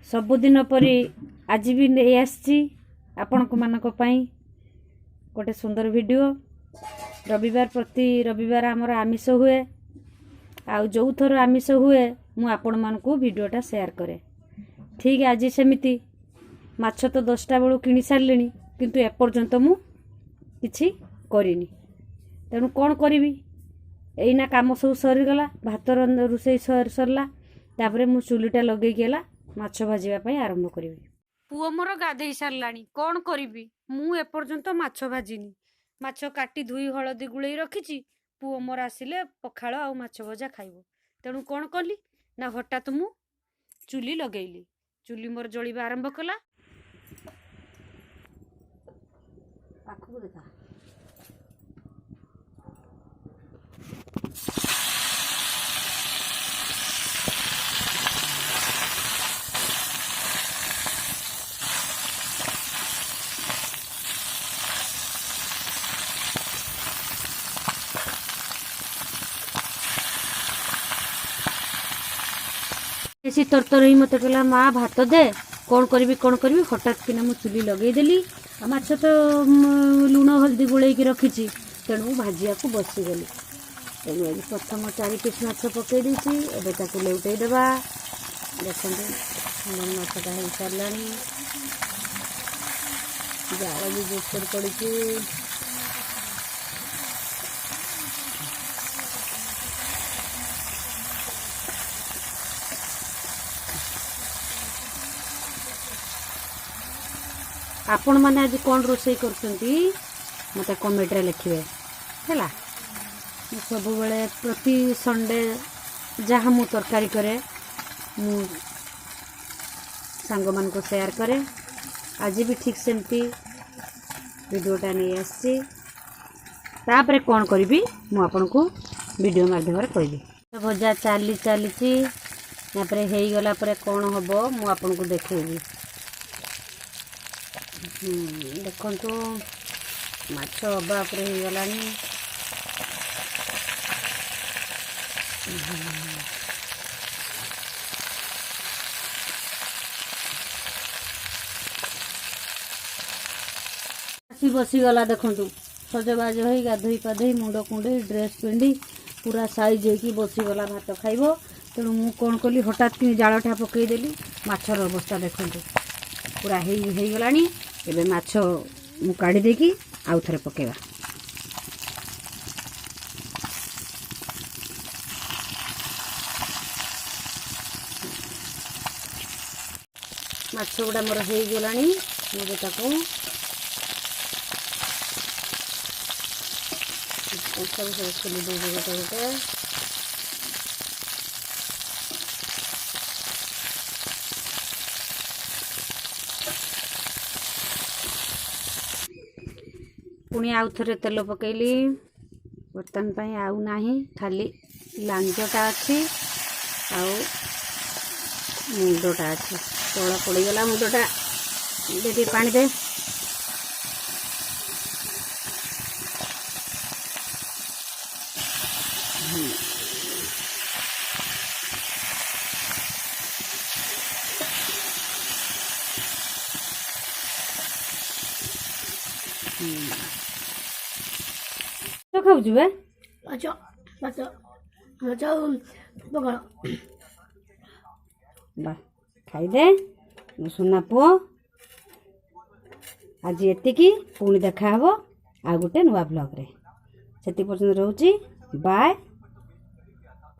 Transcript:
सबुदिन परी आज भी नहीं आसी आपण गोटे सुंदर वीडियो। रविवार प्रति रविवार आमर आमिष हुए आउ जो थर आमिष हुए मु आपण मानकु वीडियोटा शेयर करे। ठीक आज सेमिति माछ तो 10टा बेलू किनी सारलिनी किंतु एपर्यंत मु किछि करिनी। तेणु कौन करी एना काम सब सरीगला भात रोषे सरला तापर मु चुलीटा लगे माछ भाजवाई आरंभ करी। पुओ मोर गाधे सारानी कौन करी मु एपर्यंत माछ भाजिनी। माछ काटी धुई हलदी गुड़े रखी पुओ मोर आसिले पखाड़ आ माछ भजा खाइब। तेणु कौन कली ना हठात मु चुली लगेली। चुली मोर जलिबा आरंभ कला। पाखु देखा बेसी तरतर ही मत कहला माँ भात दे कौन करी हठात किना मु चुली लगेदेली। माछ तो लुण हल्दी गोल रखी तेणु भाजिया को बसीगली। तेणु प्रथम 4 पीस माछ पकई देती एवं लेउटे देवा। देखते माछटा हो सारा जाल भी जोर पड़ी। आपण मैंने आज कौन रोषे कर मत कमेंट रे लिखे है। सब बेले प्रति संडे जहाँ मु तरकारी करे मु सांग मान को शेयर करे। आज भी ठीक सेमती वीडियोटा नहीं आसी तापर कौन करी मु आपन को वीडियो माध्यम कहबी। भजा चली हो गला कौन हम मु आपन को देखेबी। देखो माछ हवा पर हो गलानी। बसीगला देखु सजबाज हो गाधोई पाधोई मुंड कुंडे ड्रेस पिंधि पूरा साइज होगी बसीगला भात खाइब। तेणु मु कौन कली हठात कि जालटा पकईदेली। माछर अवस्था देखु पूरा हो गलानी। एबे माछ मु काढ़ी देकी आउ थरे पकेवा। माछ गुड़ा मोर हो गलानी। मुझे ताको सब खोली दे गोटे गोटे। पुणी आउ थे तेल पकईली। बर्तन पर आउ ना खाली लांजटा अच्छी मुंडटा अच्छी तला पड़गला मुंडटा दे पानी दे। तो खाऊ बे अच्छा अच्छा अच्छा पकड़ बा खाईदे सुना पुओ। आज एतिकी पुणी देखा आ गोटे नुआ ब्लॉग रे। से पर्यंत रोची बाय।